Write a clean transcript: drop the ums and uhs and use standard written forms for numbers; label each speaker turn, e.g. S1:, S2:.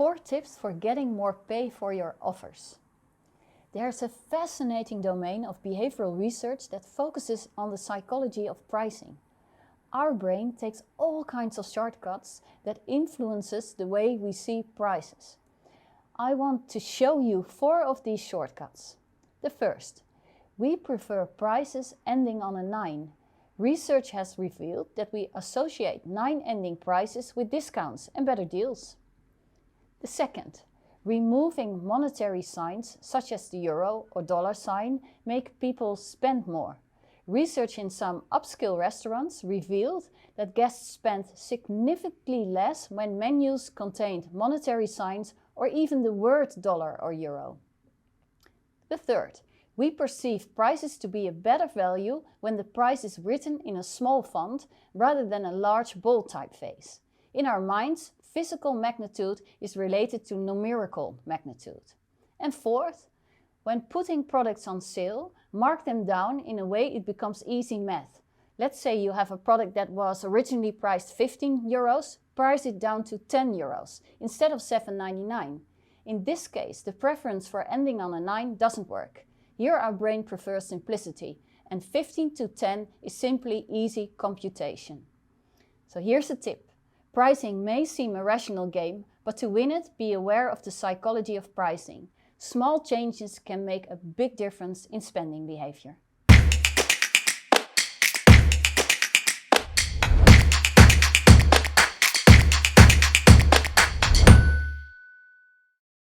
S1: 4 tips for getting more pay for your offers. There's a fascinating domain of behavioral research that focuses on the psychology of pricing. Our brain takes all kinds of shortcuts that influences the way we see prices. I want to show you 4 of these shortcuts. The first, we prefer prices ending on a 9. Research has revealed that we associate 9-ending prices with discounts and better deals. The second, removing monetary signs such as the euro or dollar sign make people spend more. Research in some upscale restaurants revealed that guests spent significantly less when menus contained monetary signs or even the word dollar or euro. The third, we perceive prices to be a better value when the price is written in a small font rather than a large bold typeface. In our minds, physical magnitude is related to numerical magnitude. And fourth, when putting products on sale, mark them down in a way it becomes easy math. Let's say you have a product that was originally priced 15 euros, price it down to 10 euros instead of 7.99. In this case, the preference for ending on a 9 doesn't work. Here our brain prefers simplicity, and 15 to 10 is simply easy computation. So here's a tip. Pricing may seem a rational game, but to win it, be aware of the psychology of pricing. Small changes can make a big difference in spending behavior.